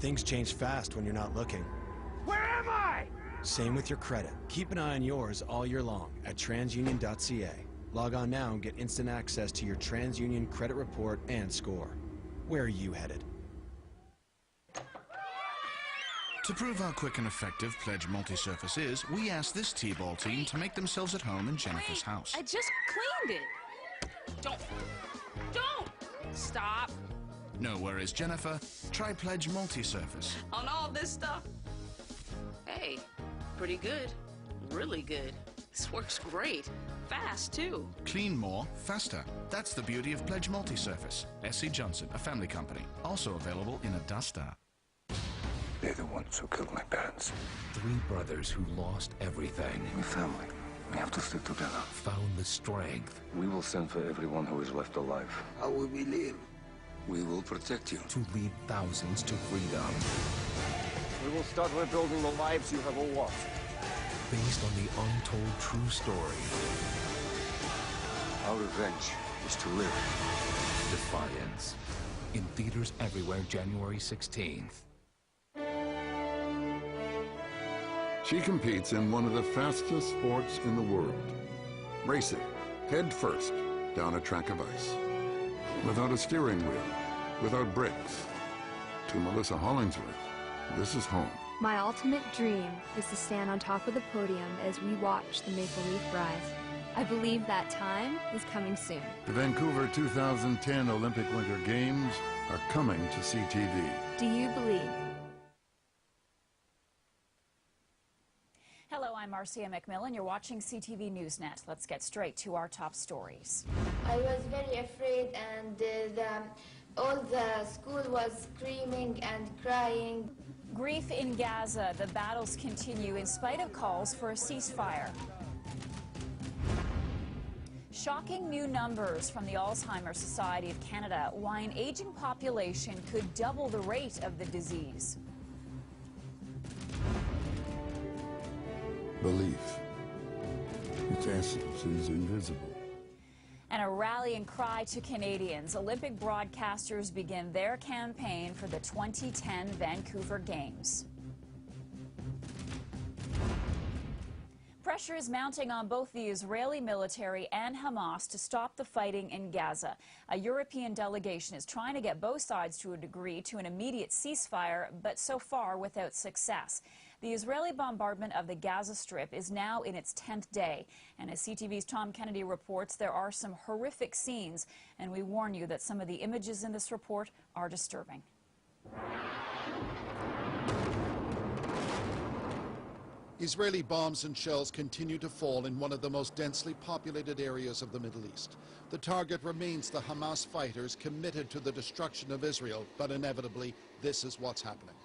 Things change fast when you're not looking. Where am I? Same with your credit. Keep an eye on yours all year long at transunion.ca. Log on now and get instant access to your TransUnion credit report and score. Where are you headed? To prove how quick and effective Pledge Multi-Surface is, we asked this T-ball team to make themselves at home in Jennifer's house. I just cleaned it. Don't stop. No worries, Jennifer. Try Pledge Multi-Surface. On all this stuff. Hey, pretty good. Really good. This works great. Fast, too. Clean more, faster. That's the beauty of Pledge Multi-Surface. S.C. Johnson, a family company. Also available in a duster. They're the ones who killed my parents. 3 brothers who lost everything. We're family. We have to stick together. Found the strength. We will send for everyone who is left alive. How will we live? We will protect you. To lead thousands to freedom. We will start rebuilding the lives you have all lost. Based on the untold true story. Our revenge is to live. Defiance. In theaters everywhere, January 16th. She competes in one of the fastest sports in the world. Racing, head first, down a track of ice. Without a steering wheel, without brakes. To Melissa Hollingsworth, this is home. My ultimate dream is to stand on top of the podium as we watch the Maple Leaf rise. I believe that time is coming soon. The Vancouver 2010 Olympic Winter Games are coming to CTV. Do you believe? Hello, I'm Marcia McMillan. You're watching CTV Newsnet. Let's get straight to our top stories. I was very afraid, and all the school was screaming and crying. Grief in Gaza. The battles continue in spite of calls for a ceasefire. Shocking new numbers from the Alzheimer's Society of Canada. Why an aging population could double the rate of the disease. Belief. Its essence is invisible. And a rallying cry to Canadians. Olympic broadcasters begin their campaign for the 2010 Vancouver Games. Pressure is mounting on both the Israeli military and Hamas to stop the fighting in Gaza. A European delegation is trying to get both sides to agree to an immediate ceasefire, but so far without success. The Israeli bombardment of the Gaza Strip is now in its 10th day, and as CTV's Tom Kennedy reports, there are some horrific scenes, and we warn you that some of the images in this report are disturbing. Israeli bombs and shells continue to fall in one of the most densely populated areas of the Middle East. The target remains the Hamas fighters committed to the destruction of Israel, but inevitably, this is what's happening.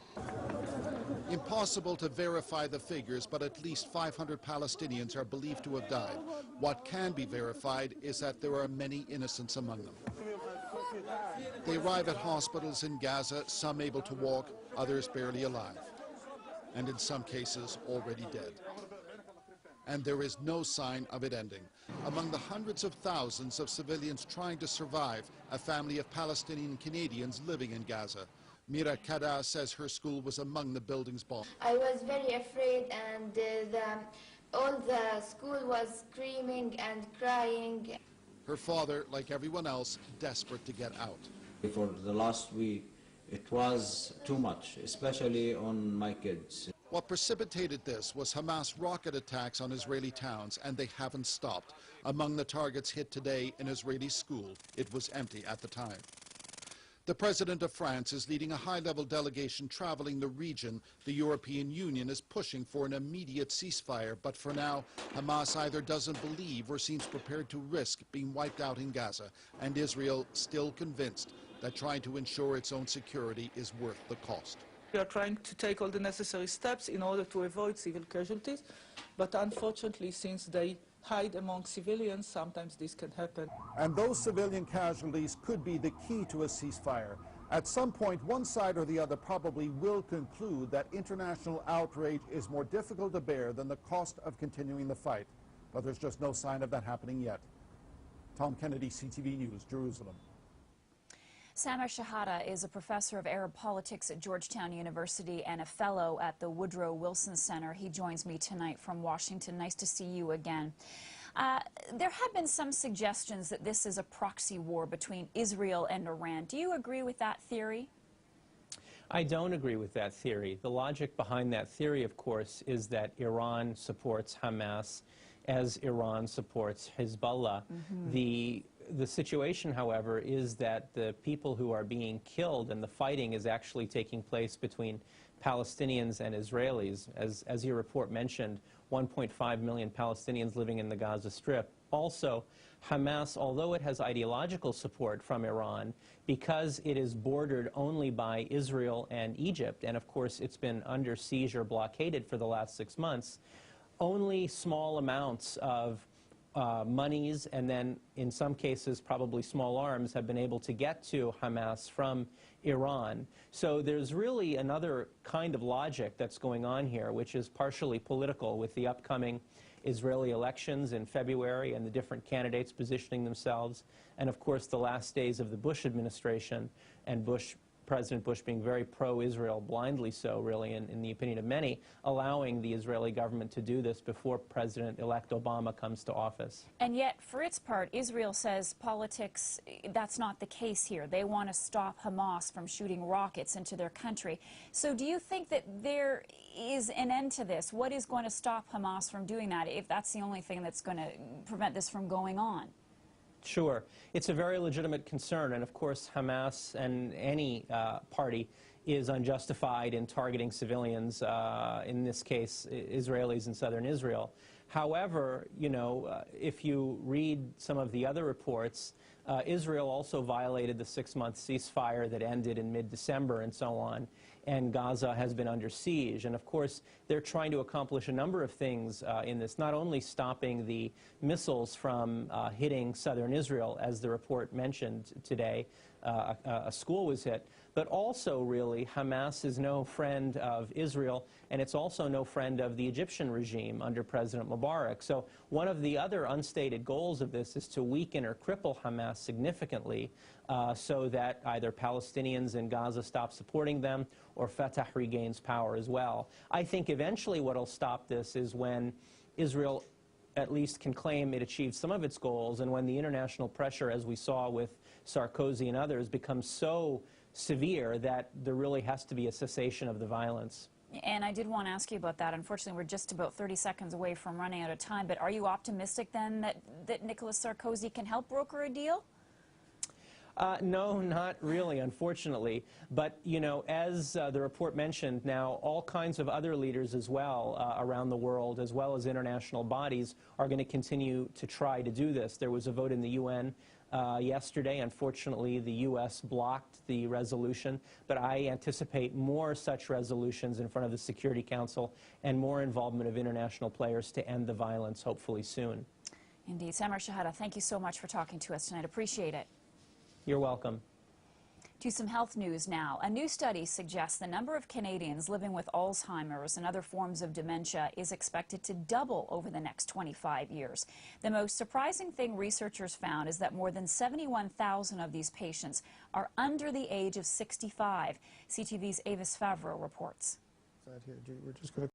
Impossible to verify the figures, but at least 500 Palestinians are believed to have died. What can be verified is that there are many innocents among them. They arrive at hospitals in Gaza, some able to walk, others barely alive, and in some cases already dead. And there is no sign of it ending. Among the hundreds of thousands of civilians trying to survive, a family of Palestinian Canadians living in Gaza. Mira Kada says her school was among the buildings bombed. I was very afraid, and all the school was screaming and crying. Her father, like everyone else, desperate to get out. For the last week, it was too much, especially on my kids. What precipitated this was Hamas rocket attacks on Israeli towns, and they haven't stopped. Among the targets hit today, an Israeli school. It was empty at the time. The President of France is leading a high-level delegation traveling the region. The European Union is pushing for an immediate ceasefire, but for now, Hamas either doesn't believe or seems prepared to risk being wiped out in Gaza, and Israel still convinced that trying to ensure its own security is worth the cost. We are trying to take all the necessary steps in order to avoid civil casualties, but unfortunately, since they hide among civilians, sometimes this can happen. And those civilian casualties could be the key to a ceasefire. At some point, one side or the other probably will conclude that international outrage is more difficult to bear than the cost of continuing the fight. But there's just no sign of that happening yet. Tom Kennedy, CTV News, Jerusalem. Samer Shehata is a professor of Arab politics at Georgetown University and a fellow at the Woodrow Wilson Center. He joins me tonight from Washington. Nice to see you again. There have been some suggestions that this is a proxy war between Israel and Iran. Do you agree with that theory? I don't agree with that theory. The logic behind that theory, of course, is that Iran supports Hamas as Iran supports Hezbollah. The situation, however, is that the people who are being killed and the fighting is actually taking place between Palestinians and Israelis. As your report mentioned, 1.5 million Palestinians living in the Gaza Strip. Also, Hamas, although it has ideological support from Iran, because it is bordered only by Israel and Egypt, and of course it's been under siege or blockaded for the last 6 months, only small amounts of monies and then in some cases probably small arms have been able to get to Hamas from Iran. So there's really another kind of logic that's going on here, which is partially political, with the upcoming Israeli elections in February and the different candidates positioning themselves, and of course the last days of the Bush administration and President Bush being very pro-Israel, blindly so, really, in the opinion of many, allowing the Israeli government to do this before President-elect Obama comes to office. And yet, for its part, Israel says politics, that's not the case here. They want to stop Hamas from shooting rockets into their country. So do you think that there is an end to this? What is going to stop Hamas from doing that, if that's the only thing that's going to prevent this from going on? Sure. It's a very legitimate concern, and of course Hamas and any party is unjustified in targeting civilians, in this case Israelis in southern Israel. However, you know, if you read some of the other reports, Israel also violated the 6-month ceasefire that ended in mid-December and so on, and Gaza has been under siege. And of course, they're trying to accomplish a number of things in this, not only stopping the missiles from hitting southern Israel, as the report mentioned today, a school was hit, but also really Hamas is no friend of Israel, and it's also no friend of the Egyptian regime under President Mubarak. So one of the other unstated goals of this is to weaken or cripple Hamas significantly so that either Palestinians in Gaza stop supporting them or Fatah regains power as well. I think eventually what will stop this is when Israel at least can claim it achieved some of its goals, and when the international pressure, as we saw with Sarkozy and others, becomes so severe that there really has to be a cessation of the violence. And I did want to ask you about that. Unfortunately, we're just about 30 seconds away from running out of time, but are you optimistic then that Nicolas Sarkozy can help broker a deal? No, not really, unfortunately. But, you know, as the report mentioned, now all kinds of other leaders as well around the world, as well as international bodies, are going to continue to try to do this. There was a vote in the UN yesterday. Unfortunately, the U.S. blocked the resolution, but I anticipate more such resolutions in front of the Security Council and more involvement of international players to end the violence, hopefully soon. Indeed. Samer Shehata, thank you so much for talking to us tonight. Appreciate it. You're welcome. To some health news now. A new study suggests the number of Canadians living with Alzheimer's and other forms of dementia is expected to double over the next 25 years. The most surprising thing researchers found is that more than 71,000 of these patients are under the age of 65. CTV's Avis Favreau reports. We're just going to